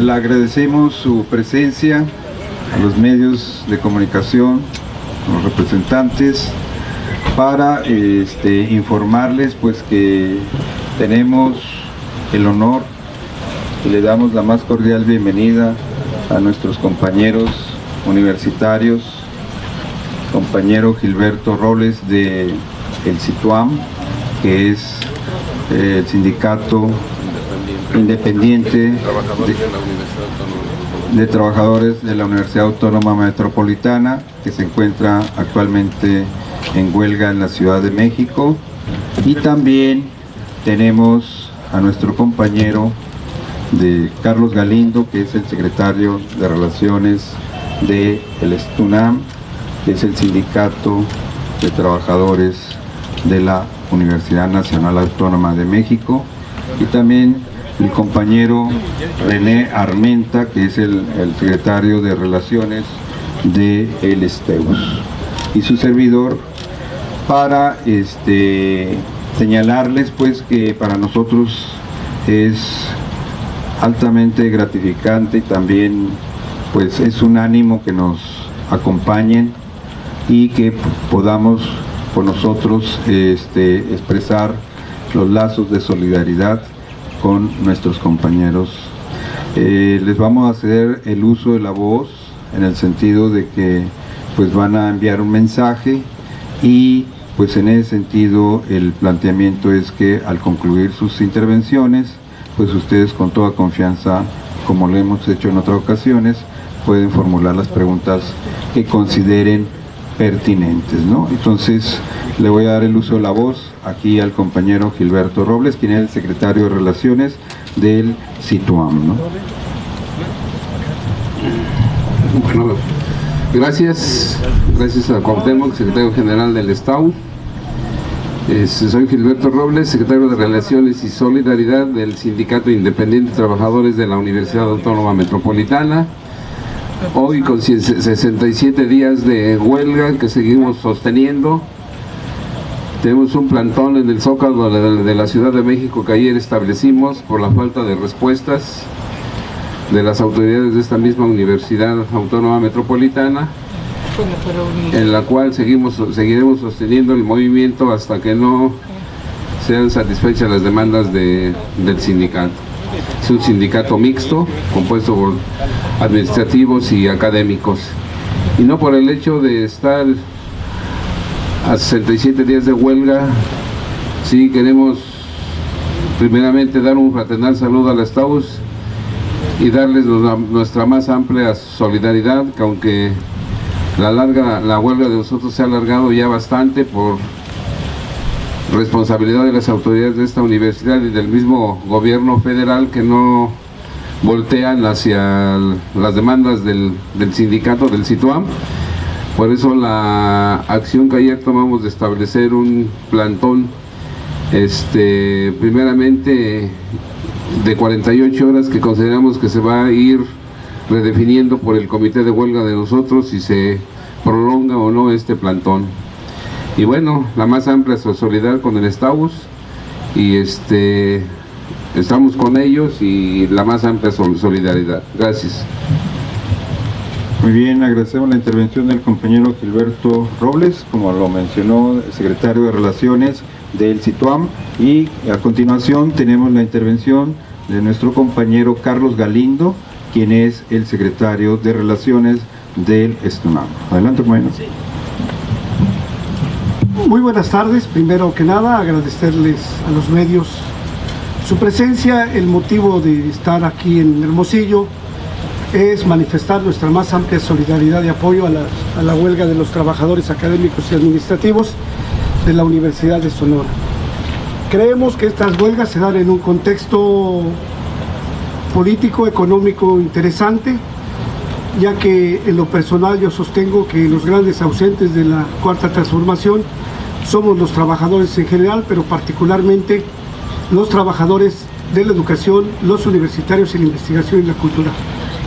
le agradecemos su presencia a los medios de comunicación, a los representantes, para informarles pues que tenemos el honor y le damos la más cordial bienvenida a nuestros compañeros universitarios, compañero Gilberto Robles de el CITUAM, que es el sindicato independiente de trabajadores de la Universidad Autónoma Metropolitana, que se encuentra actualmente en huelga en la Ciudad de México. Y también tenemos a nuestro compañero de Carlos Galindo, que es el secretario de Relaciones del STUNAM, que es el sindicato de trabajadores de la Universidad Nacional Autónoma de México, y también el compañero René Armenta, que es el secretario de Relaciones de el STEUS, y su servidor, para señalarles pues que para nosotros es altamente gratificante y también pues es un ánimo que nos acompañen y que podamos con nosotros expresar los lazos de solidaridad con nuestros compañeros. Les vamos a hacer el uso de la voz en el sentido de que pues van a enviar un mensaje, y pues en ese sentido el planteamiento es que al concluir sus intervenciones, pues ustedes con toda confianza, como lo hemos hecho en otras ocasiones, pueden formular las preguntas que consideren pertinentes, ¿no? Entonces le voy a dar el uso de la voz aquí al compañero Gilberto Robles, quien es el secretario de Relaciones del CITUAM, ¿no? Bueno, gracias a Cuauhtémoc, secretario general del STAU. Soy Gilberto Robles, secretario de Relaciones y Solidaridad del Sindicato Independiente de Trabajadores de la Universidad Autónoma Metropolitana. Hoy con 67 días de huelga que seguimos sosteniendo. Tenemos un plantón en el Zócalo de la Ciudad de México que ayer establecimos por la falta de respuestas de las autoridades de esta misma Universidad Autónoma Metropolitana, en la cual seguiremos sosteniendo el movimiento hasta que no sean satisfechas las demandas del sindicato. Es un sindicato mixto, compuesto por administrativos y académicos, y no por el hecho de estar a 67 días de huelga. Sí queremos primeramente dar un fraternal saludo a la STAUS y darles nuestra más amplia solidaridad, que aunque la huelga de nosotros se ha alargado ya bastante por responsabilidad de las autoridades de esta universidad y del mismo gobierno federal, que no voltean hacia las demandas del sindicato del CITUAM. Por eso la acción que ayer tomamos de establecer un plantón, primeramente de 48 horas, que consideramos que se va a ir redefiniendo por el comité de huelga de nosotros si se prolonga o no este plantón. Y bueno, la más amplia solidaridad con el STAUS, y estamos con ellos, y la más amplia solidaridad. Gracias. Muy bien, agradecemos la intervención del compañero Gilberto Robles, como lo mencionó el secretario de Relaciones del CITUAM, y a continuación tenemos la intervención de nuestro compañero Carlos Galindo, quien es el secretario de Relaciones del STUNAM. Adelante, compañero. Sí. Muy buenas tardes. Primero que nada, agradecerles a los medios su presencia. El motivo de estar aquí en Hermosillo es manifestar nuestra más amplia solidaridad y apoyo a la huelga de los trabajadores académicos y administrativos de la Universidad de Sonora. Creemos que estas huelgas se dan en un contexto político, económico interesante, ya que en lo personal yo sostengo que los grandes ausentes de la Cuarta Transformación somos los trabajadores en general, pero particularmente los trabajadores de la educación, los universitarios en la investigación y la cultura.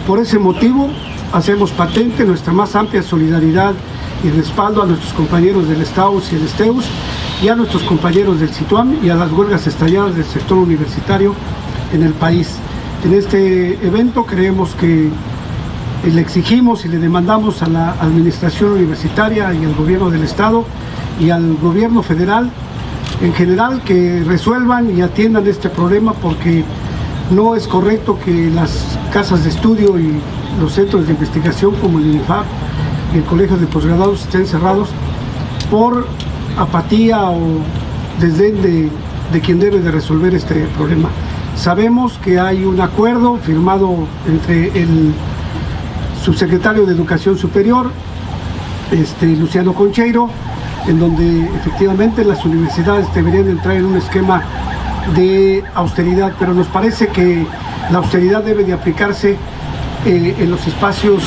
Por ese motivo hacemos patente nuestra más amplia solidaridad y respaldo a nuestros compañeros del STAUS y el STEUS, y a nuestros compañeros del CITUAM, y a las huelgas estalladas del sector universitario en el país. En este evento creemos que le exigimos y le demandamos a la administración universitaria y al gobierno del estado y al gobierno federal en general que resuelvan y atiendan este problema, porque no es correcto que las casas de estudio y los centros de investigación como el INIFAP y el Colegio de Posgraduados estén cerrados por apatía o desdén de quien debe de resolver este problema. Sabemos que hay un acuerdo firmado entre el subsecretario de Educación Superior, Luciano Concheiro, en donde efectivamente las universidades deberían entrar en un esquema de austeridad, pero nos parece que la austeridad debe de aplicarse en los espacios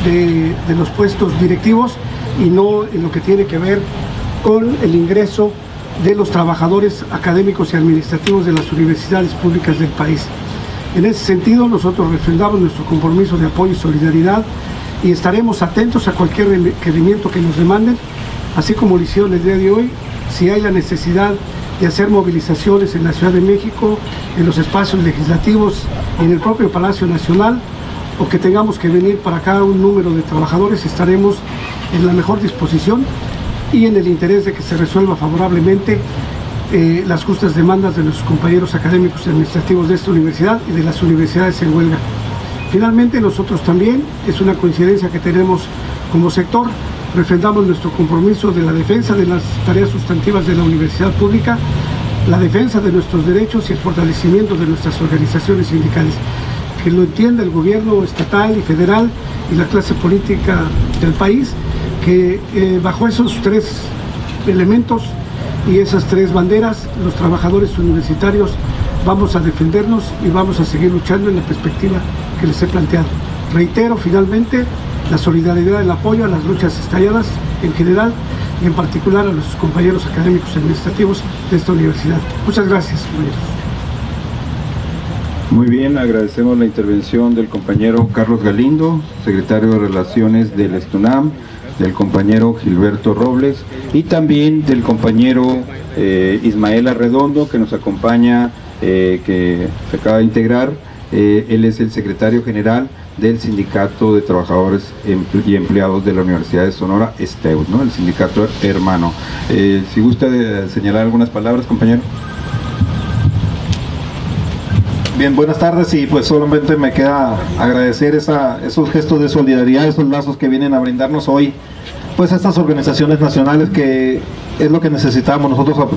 de los puestos directivos y no en lo que tiene que ver con el ingreso de los trabajadores académicos y administrativos de las universidades públicas del país. En ese sentido, nosotros refrendamos nuestro compromiso de apoyo y solidaridad y estaremos atentos a cualquier requerimiento que nos demanden, así como lo hicieron el día de hoy. Si hay la necesidad de hacer movilizaciones en la Ciudad de México, en los espacios legislativos y en el propio Palacio Nacional, o que tengamos que venir para acá un número de trabajadores, estaremos en la mejor disposición y en el interés de que se resuelva favorablemente las justas demandas de nuestros compañeros académicos y administrativos de esta universidad y de las universidades en huelga. Finalmente, nosotros también, es una coincidencia que tenemos como sector, refrendamos nuestro compromiso de la defensa de las tareas sustantivas de la universidad pública, la defensa de nuestros derechos y el fortalecimiento de nuestras organizaciones sindicales. Que lo entienda el gobierno estatal y federal y la clase política del país, que bajo esos tres elementos y esas tres banderas, los trabajadores universitarios vamos a defendernos y vamos a seguir luchando en la perspectiva que les he planteado. Reitero finalmente la solidaridad, el apoyo a las luchas estalladas en general y en particular a los compañeros académicos y administrativos de esta universidad. Muchas gracias, compañeros. Muy bien, agradecemos la intervención del compañero Carlos Galindo, secretario de Relaciones del STUNAM, del compañero Gilberto Robles y también del compañero Ismael Arredondo, que nos acompaña, que se acaba de integrar. Él es el secretario general del Sindicato de Trabajadores y Empleados de la Universidad de Sonora, STEUS, ¿no? El sindicato hermano. Si gusta señalar algunas palabras, compañero. Bien, buenas tardes, y pues solamente me queda agradecer esos gestos de solidaridad, esos lazos que vienen a brindarnos hoy, pues estas organizaciones nacionales, que es lo que necesitamos nosotros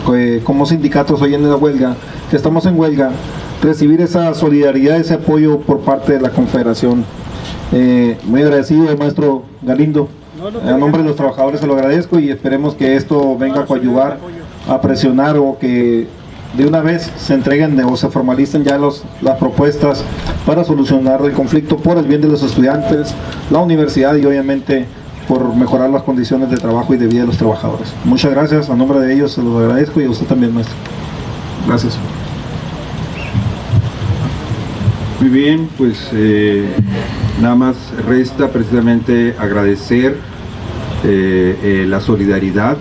como sindicatos hoy en la huelga, que estamos en huelga, recibir esa solidaridad, ese apoyo por parte de la Confederación. Muy agradecido, maestro Galindo. A nombre de los trabajadores se lo agradezco y esperemos que esto venga a coadyuvar, a presionar, o que de una vez se entreguen o se formalicen ya las propuestas para solucionar el conflicto por el bien de los estudiantes, la universidad y obviamente por mejorar las condiciones de trabajo y de vida de los trabajadores. Muchas gracias, a nombre de ellos se los agradezco y a usted también, maestro. Gracias. Muy bien, pues nada más resta precisamente agradecer la solidaridad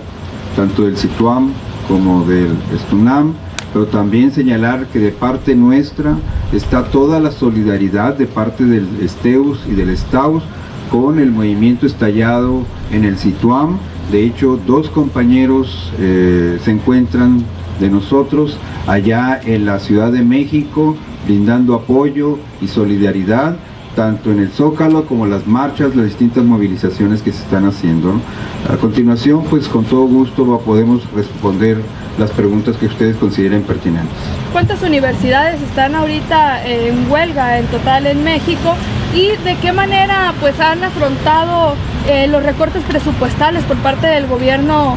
tanto del SITUAM como del STUNAM, pero también señalar que de parte nuestra está toda la solidaridad de parte del STEUS y del STAUS con el movimiento estallado en el SITUAM. De hecho, dos compañeros se encuentran de nosotros allá en la Ciudad de México brindando apoyo y solidaridad tanto en el Zócalo como las marchas, las distintas movilizaciones que se están haciendo, ¿no? A continuación, pues con todo gusto podemos responder las preguntas que ustedes consideren pertinentes. ¿Cuántas universidades están ahorita en huelga en total en México? ¿Y de qué manera pues han afrontado los recortes presupuestales por parte del gobierno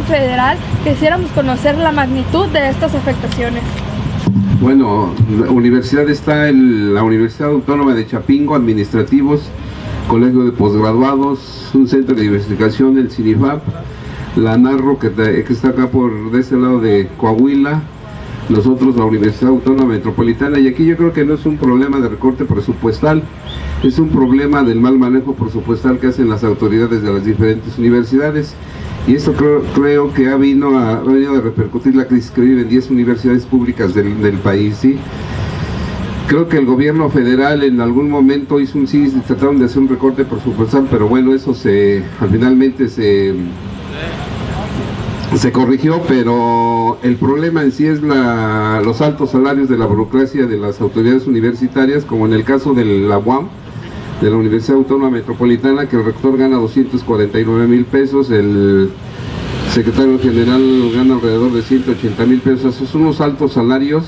federal? Quisiéramos conocer la magnitud de estas afectaciones. Bueno, la universidad está en la Universidad Autónoma de Chapingo, administrativos, colegio de posgraduados, un centro de investigación, el CINIFAP, la NARRO que está acá de ese lado de Coahuila, nosotros la Universidad Autónoma Metropolitana, y aquí yo creo que no es un problema de recorte presupuestal, es un problema del mal manejo presupuestal que hacen las autoridades de las diferentes universidades, y esto creo que ha venido a repercutir la crisis que viven 10 universidades públicas del país, ¿sí? Creo que el gobierno federal en algún momento hizo trataron de hacer un recorte presupuestal, pero bueno, eso finalmente se corrigió, pero el problema en sí es los altos salarios de la burocracia de las autoridades universitarias, como en el caso de la UAM, de la Universidad Autónoma Metropolitana, que el rector gana 249,000 pesos, el secretario general gana alrededor de 180,000 pesos. Esos son unos altos salarios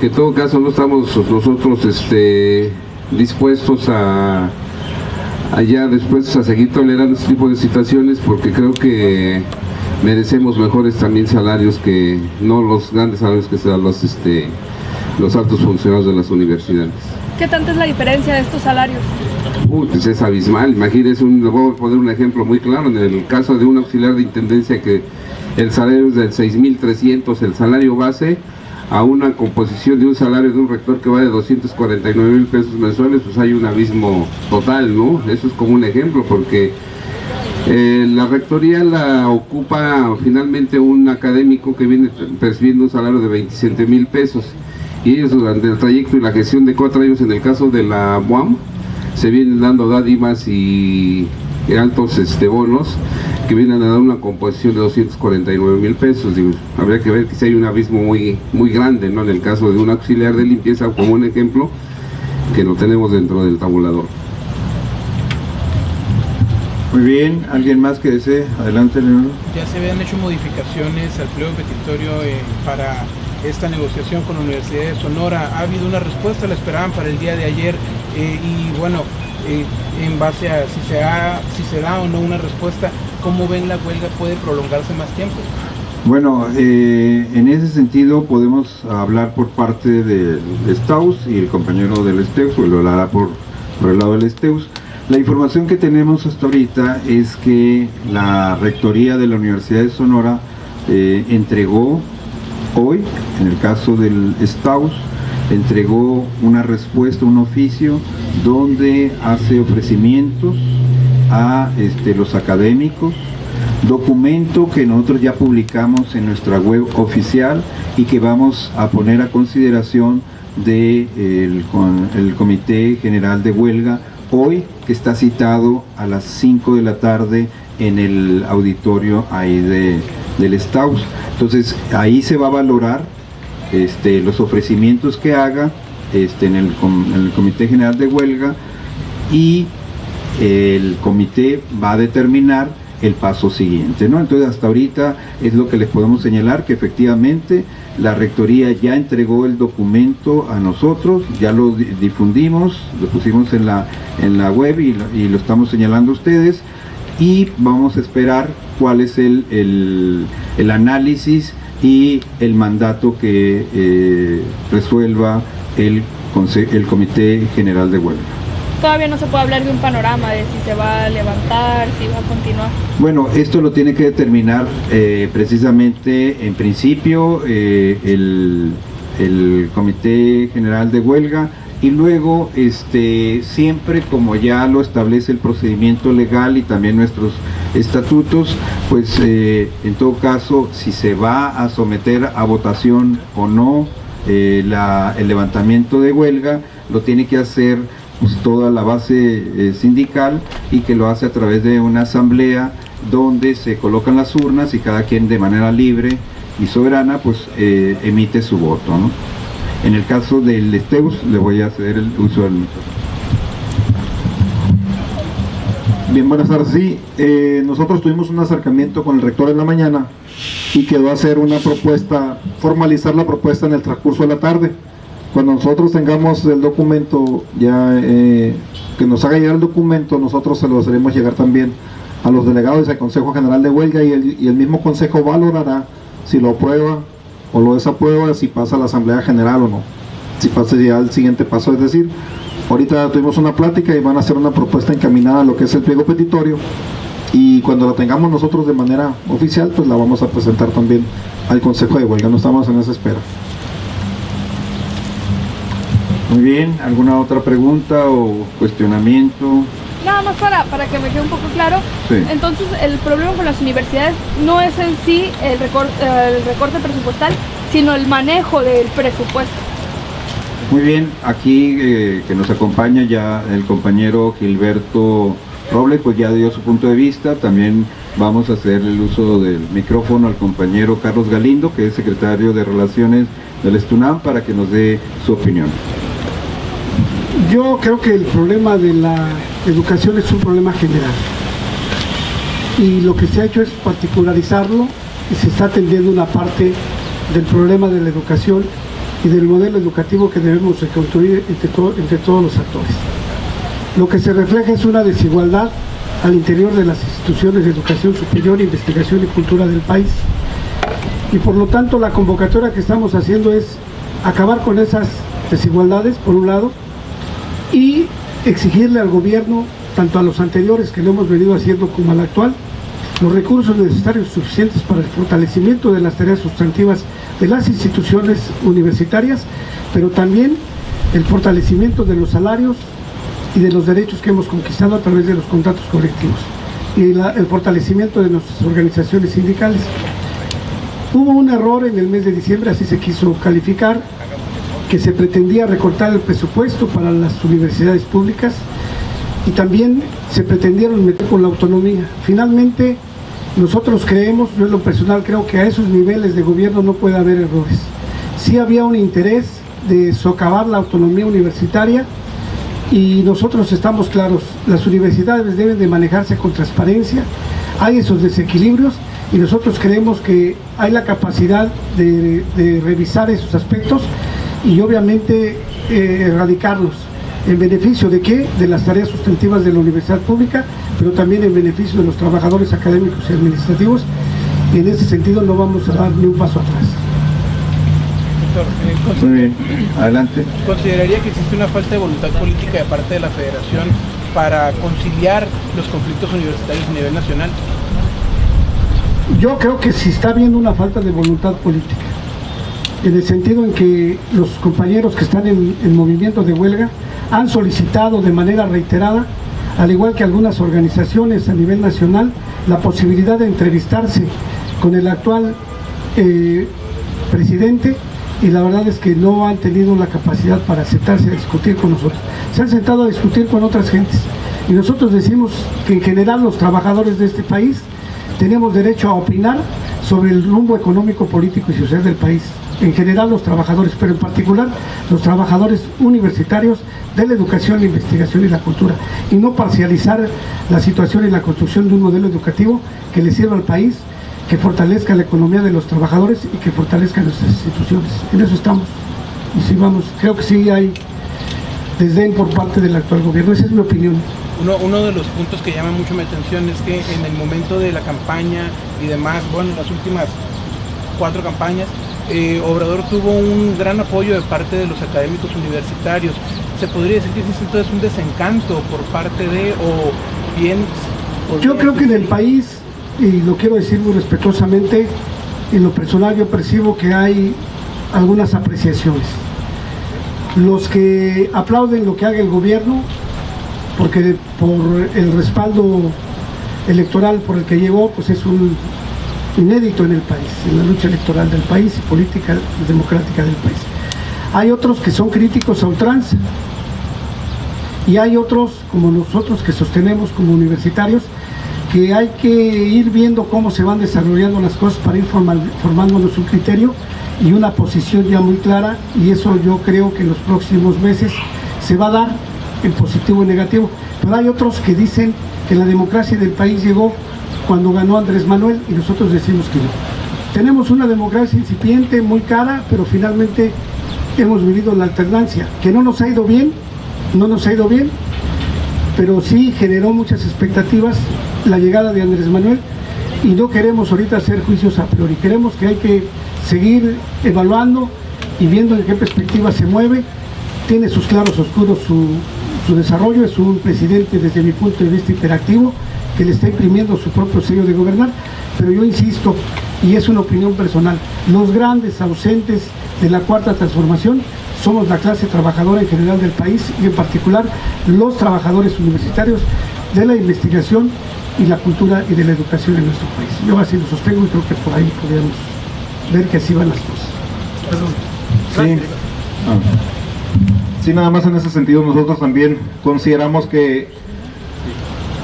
que en todo caso no estamos nosotros dispuestos a ya después a seguir tolerando este tipo de situaciones, porque creo que merecemos mejores también salarios, que no los grandes salarios que se dan los altos funcionarios de las universidades. ¿Qué tanta es la diferencia de estos salarios? Pues es abismal. Imagínense, le voy a poner un ejemplo muy claro. En el caso de un auxiliar de intendencia, que el salario es de 6,300, el salario base, a una composición de un salario de un rector que va de 249,000 pesos mensuales, pues hay un abismo total, ¿no? Eso es como un ejemplo, porque la rectoría la ocupa finalmente un académico que viene percibiendo un salario de 27,000 pesos, y ellos durante el trayecto y la gestión de 4 años, en el caso de la UAM, se vienen dando dádivas y altos bonos que vienen a dar una composición de 249,000 pesos. Digo, habría que ver que si hay un abismo muy, muy grande, ¿no? En el caso de un auxiliar de limpieza, como un ejemplo, que lo tenemos dentro del tabulador. Muy bien, ¿alguien más que desee? Adelante, Leonardo. Ya se habían hecho modificaciones al pliego petitorio para esta negociación con la Universidad de Sonora. ¿Ha habido una respuesta? ¿La esperaban para el día de ayer? Y bueno, en base a si se da o no una respuesta, ¿cómo ven la huelga? ¿Puede prolongarse más tiempo? Bueno, en ese sentido podemos hablar por parte del STAUS, y el compañero del STEUS pues lo hará por el lado del STEUS. La información que tenemos hasta ahorita es que la Rectoría de la Universidad de Sonora entregó hoy, en el caso del STAUS, entregó una respuesta, un oficio, donde hace ofrecimientos a los académicos, documento que nosotros ya publicamos en nuestra web oficial y que vamos a poner a consideración del Comité General de Huelga hoy, que está citado a las 5 de la tarde en el auditorio ahí del STAUS. Entonces ahí se va a valorar los ofrecimientos que haga en el Comité General de Huelga, y el comité va a determinar el paso siguiente, ¿no? Entonces hasta ahorita es lo que les podemos señalar, que efectivamente la Rectoría ya entregó el documento a nosotros, ya lo difundimos, lo pusimos en la web y lo estamos señalando a ustedes, y vamos a esperar cuál es el análisis y el mandato que resuelva el Comité General de Huelga. Todavía no se puede hablar de un panorama de si se va a levantar, si va a continuar. Bueno, esto lo tiene que determinar precisamente en principio el Comité General de Huelga, y luego siempre, como ya lo establece el procedimiento legal y también nuestros estatutos, pues en todo caso, si se va a someter a votación o no el levantamiento de huelga, lo tiene que hacer pues toda la base sindical, y que lo hace a través de una asamblea donde se colocan las urnas y cada quien de manera libre y soberana pues emite su voto, ¿no? En el caso del STEUS le voy a ceder el uso del micrófono. Bien, buenas tardes. Sí, nosotros tuvimos un acercamiento con el rector en la mañana y quedó hacer una propuesta, formalizar la propuesta en el transcurso de la tarde. Cuando nosotros tengamos el documento, ya que nos haga llegar el documento, nosotros se lo haremos llegar también a los delegados del Consejo General de Huelga, y el mismo Consejo valorará si lo aprueba o lo desaprueba, si pasa a la Asamblea General o no, si pasa ya al siguiente paso. Es decir, ahorita tuvimos una plática y van a hacer una propuesta encaminada a lo que es el pliego petitorio, y cuando la tengamos nosotros de manera oficial, pues la vamos a presentar también al Consejo de Huelga. No estamos en esa espera. Muy bien, ¿alguna otra pregunta o cuestionamiento? Nada más para que me quede un poco claro. Sí. Entonces, el problema con las universidades no es en sí el recorte presupuestal, sino el manejo del presupuesto. Muy bien, aquí que nos acompaña ya el compañero Gilberto Robles, pues ya dio su punto de vista. También vamos a hacer el uso del micrófono al compañero Carlos Galindo, que es secretario de Relaciones del STUNAM, para que nos dé su opinión. Yo creo que el problema de la educación es un problema general y lo que se ha hecho es particularizarlo y se está atendiendo una parte del problema de la educación y del modelo educativo que debemos de construir entre todos los actores. Lo que se refleja es una desigualdad al interior de las instituciones de educación superior, investigación y cultura del país, y por lo tanto la convocatoria que estamos haciendo es acabar con esas desigualdades por un lado y exigirle al gobierno, tanto a los anteriores que lo hemos venido haciendo como al actual, los recursos necesarios suficientes para el fortalecimiento de las tareas sustantivas de las instituciones universitarias, pero también el fortalecimiento de los salarios y de los derechos que hemos conquistado a través de los contratos colectivos y el fortalecimiento de nuestras organizaciones sindicales. Hubo un error en el mes de diciembre, así se quiso calificar, que se pretendía recortar el presupuesto para las universidades públicas y también se pretendieron meter con la autonomía. Finalmente, nosotros creemos, yo en lo personal creo que a esos niveles de gobierno no puede haber errores. Sí había un interés de socavar la autonomía universitaria y nosotros estamos claros, las universidades deben de manejarse con transparencia, hay esos desequilibrios y nosotros creemos que hay la capacidad de revisar esos aspectos y obviamente erradicarlos. ¿En beneficio de qué? De las tareas sustantivas de la universidad pública, pero también en beneficio de los trabajadores académicos y administrativos, y en ese sentido no vamos a dar ni un paso atrás. Doctor, muy bien, adelante. ¿Consideraría que existe una falta de voluntad política de parte de la Federación para conciliar los conflictos universitarios a nivel nacional? Yo creo que sí está habiendo una falta de voluntad política, en el sentido en que los compañeros que están en movimiento de huelga han solicitado de manera reiterada, al igual que algunas organizaciones a nivel nacional, la posibilidad de entrevistarse con el actual presidente, y la verdad es que no han tenido la capacidad para sentarse a discutir con nosotros. Se han sentado a discutir con otras gentes y nosotros decimos que en general los trabajadores de este país tenemos derecho a opinar sobre el rumbo económico, político y social del país. En general los trabajadores, pero en particular los trabajadores universitarios de la educación, la investigación y la cultura, y no parcializar la situación y la construcción de un modelo educativo que le sirva al país, que fortalezca la economía de los trabajadores y que fortalezca nuestras instituciones. En eso estamos. Y sí, vamos, creo que sí hay desdén por parte del actual gobierno, esa es mi opinión. Uno de los puntos que llama mucho mi atención es que en el momento de la campaña y demás, bueno, las últimas 4 campañas, Obrador tuvo un gran apoyo de parte de los académicos universitarios. ¿Se podría decir que existe entonces un desencanto por parte de, o bien? Yo creo que en el país, y lo quiero decir muy respetuosamente, en lo personal yo percibo que hay algunas apreciaciones. Los que aplauden lo que haga el gobierno, porque por el respaldo electoral por el que llegó, pues es un inédito en el país, en la lucha electoral del país y política y democrática del país. Hay otros que son críticos a ultranza y hay otros como nosotros que sostenemos como universitarios que hay que ir viendo cómo se van desarrollando las cosas para ir formándonos un criterio y una posición ya muy clara, y eso yo creo que en los próximos meses se va a dar en positivo y negativo. Pero hay otros que dicen que la democracia del país llegó cuando ganó Andrés Manuel y nosotros decimos que no. Tenemos una democracia incipiente, muy cara, pero finalmente hemos vivido la alternancia, que no nos ha ido bien, pero sí generó muchas expectativas la llegada de Andrés Manuel, y no queremos ahorita hacer juicios a priori, queremos que hay que seguir evaluando y viendo en qué perspectiva se mueve. Tiene sus claros oscuros su desarrollo, es un presidente desde mi punto de vista hiperactivo, que le está imprimiendo su propio sello de gobernar, pero yo insisto, y es una opinión personal, los grandes ausentes de la cuarta transformación somos la clase trabajadora en general del país, y en particular los trabajadores universitarios de la investigación y la cultura y de la educación en nuestro país. Yo así lo sostengo y creo que por ahí podríamos ver que así van las cosas. Sí. Sí, nada más en ese sentido nosotros también consideramos que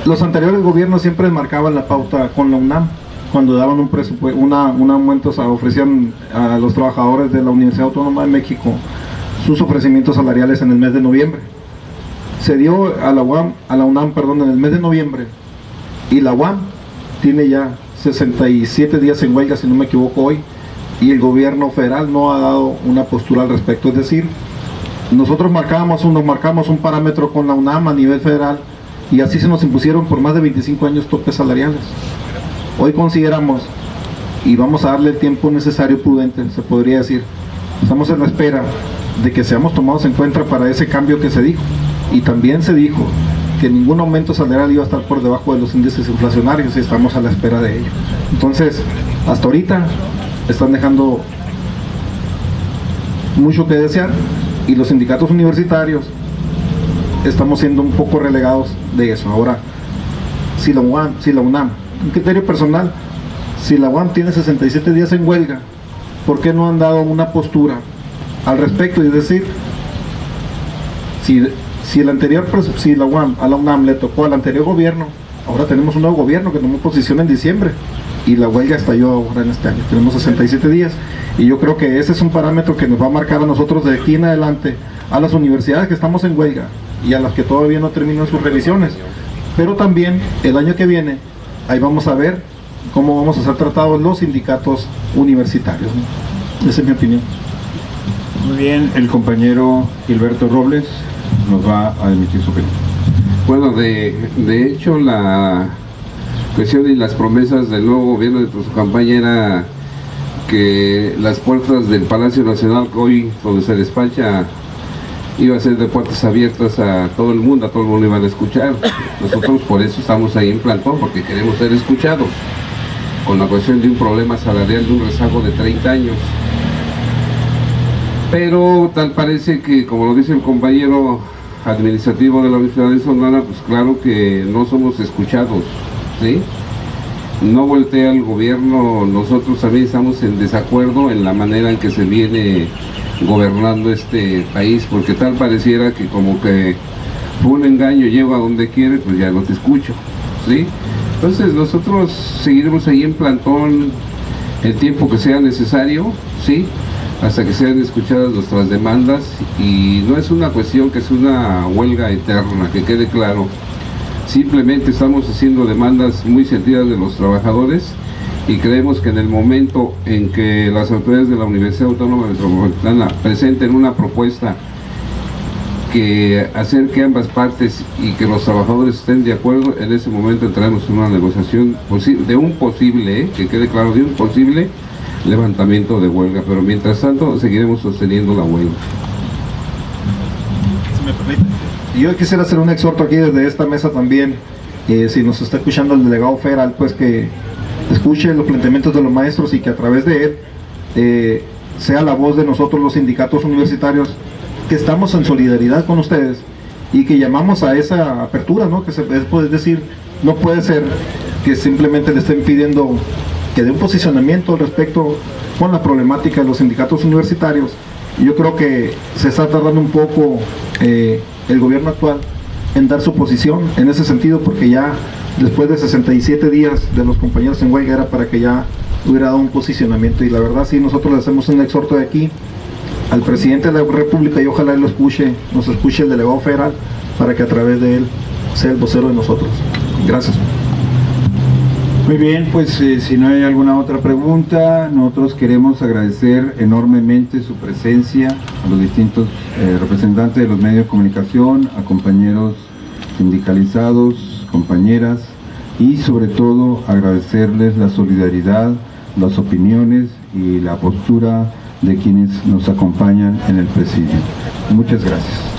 los anteriores gobiernos siempre marcaban la pauta con la UNAM, cuando daban un presupuesto, un aumento, o sea, ofrecían a los trabajadores de la Universidad Autónoma de México sus ofrecimientos salariales en el mes de noviembre. Se dio a la UNAM, en el mes de noviembre, y la UNAM tiene ya 67 días en huelga, si no me equivoco, hoy, y el gobierno federal no ha dado una postura al respecto. Es decir, nosotros marcamos un parámetro con la UNAM a nivel federal, y así se nos impusieron por más de 25 años topes salariales. Hoy consideramos, y vamos a darle el tiempo necesario, prudente, se podría decir, estamos en la espera de que seamos tomados en cuenta para ese cambio que se dijo, y también se dijo que ningún aumento salarial iba a estar por debajo de los índices inflacionarios, y estamos a la espera de ello. Entonces, hasta ahorita están dejando mucho que desear, y los sindicatos universitarios estamos siendo un poco relegados de eso. Ahora, si la UNAM, un criterio personal, si la UNAM tiene 67 días en huelga, ¿por qué no han dado una postura al respecto? Y es decir, si a la UNAM le tocó al anterior gobierno, ahora tenemos un nuevo gobierno que tomó posición en diciembre, y la huelga estalló ahora en este año. Tenemos 67 días, y yo creo que ese es un parámetro que nos va a marcar a nosotros de aquí en adelante, a las universidades que estamos en huelga y a las que todavía no terminan sus revisiones. Pero también el año que viene, ahí vamos a ver cómo vamos a ser tratados los sindicatos universitarios, ¿no? Esa es mi opinión. Muy bien, el compañero Gilberto Robles nos va a emitir su opinión. Bueno, de hecho, la cuestión y las promesas del nuevo gobierno dentro de su campaña era que las puertas del Palacio Nacional, hoy donde se despacha, iba a ser de puertas abiertas a todo el mundo iban a escuchar. Nosotros por eso estamos ahí en plantón, porque queremos ser escuchados con la cuestión de un problema salarial, de un rezago de 30 años. Pero tal parece que, como lo dice el compañero administrativo de la Universidad de Sonora, pues claro que no somos escuchados, ¿sí? No voltea el gobierno, nosotros también estamos en desacuerdo en la manera en que se viene gobernando este país, porque tal pareciera que como que fue un engaño, lleva a donde quiere, pues ya no te escucho, ¿sí? Entonces nosotros seguiremos ahí en plantón el tiempo que sea necesario, ¿sí? Hasta que sean escuchadas nuestras demandas, y no es una cuestión que es una huelga eterna, que quede claro. Simplemente estamos haciendo demandas muy sentidas de los trabajadores, y creemos que en el momento en que las autoridades de la Universidad Autónoma Metropolitana presenten una propuesta que acerque ambas partes y que los trabajadores estén de acuerdo, en ese momento entraremos en una negociación de un posible, que quede claro, de un posible levantamiento de huelga, pero mientras tanto seguiremos sosteniendo la huelga. Si me permite. Yo quisiera hacer un exhorto aquí desde esta mesa también, si nos está escuchando el delegado federal, pues que escuche los planteamientos de los maestros, y que a través de él sea la voz de nosotros los sindicatos universitarios, que estamos en solidaridad con ustedes y que llamamos a esa apertura, ¿no? Que se puede decir, no puede ser que simplemente le estén pidiendo que dé un posicionamiento al respecto con la problemática de los sindicatos universitarios. Yo creo que se está tardando un poco el gobierno actual en dar su posición en ese sentido, porque ya después de 67 días de los compañeros en huelga era para que ya hubiera dado un posicionamiento, y la verdad sí, nosotros le hacemos un exhorto de aquí al presidente de la República, y ojalá él nos escuche el delegado federal, para que a través de él sea el vocero de nosotros. Gracias. Muy bien, pues si no hay alguna otra pregunta, nosotros queremos agradecer enormemente su presencia a los distintos representantes de los medios de comunicación, a compañeros sindicalizados, compañeras, y sobre todo agradecerles la solidaridad, las opiniones y la postura de quienes nos acompañan en el presidio. Muchas gracias.